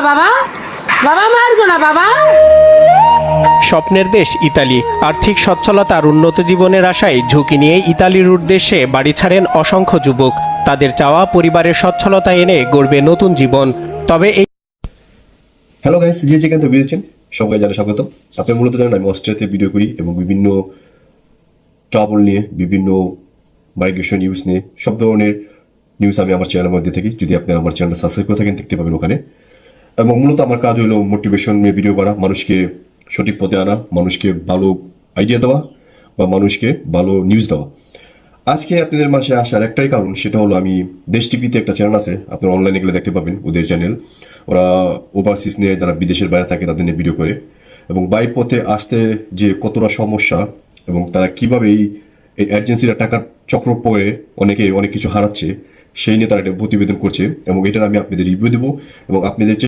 বাবা, বাবা মারবো না বাবা। স্বপ্নের দেশ ইতালি। আর্থিক সচ্ছলতা আর উন্নত জীবনের আশায় ঝুঁকি নিয়ে ইতালির উদ্দেশ্যে বাড়ি ছাড়েন অসংখ্য যুবক। তাদের চাওয়া পরিবারের সচ্ছলতা এনে গড়বে নতুন জীবন। তবে এই হ্যালো গাইস, যে যেখান থেকে ভিডিওছেন সবাই জানা স্বাগত। আপনি মূলত জানেন আমি অস্ট্রেলিয়াতে ভিডিও করি এবং বিভিন্ন ট্রাভেল নিয়ে, বিভিন্ন মাইগ্রেশন নিউজ নিয়ে সব ধরনের নিউজ আমি আমার চ্যানেলের মধ্যে থাকি। যদি আপনি আমার চ্যানেলটা সাবস্ক্রাইব করে থাকেন দেখতে পাবেন ওখানে। এবং মূলত আমার কাজ হলো মোটিভেশন নিয়ে ভিডিও করা, মানুষকে সঠিক পথে আনা, মানুষকে ভালো আইডিয়া দেওয়া বা মানুষকে ভালো নিউজ দেওয়া। আজকে আপনাদের মাসে আসার একটাই কারণ, সেটা হলো আমি দেশ টিভিতে একটা চ্যানেল আছে, আপনারা অনলাইনে গেলে দেখতে পাবেন ওদের চ্যানেল। ওরা ওভারসিজ নিয়ে, যারা বিদেশের বাইরে থাকে তাদের নিয়ে ভিডিও করে, এবং বাই পথে আসতে যে কতটা সমস্যা এবং তারা কীভাবে এই এজেন্সিরা টাকার চক্র পড়ে অনেকে অনেক কিছু হারাচ্ছে সেই নিয়ে তারা একটা প্রতিবেদন করছে, এবং এটার আমি আপনাদের রিভিউ দেবো এবং আপনাদের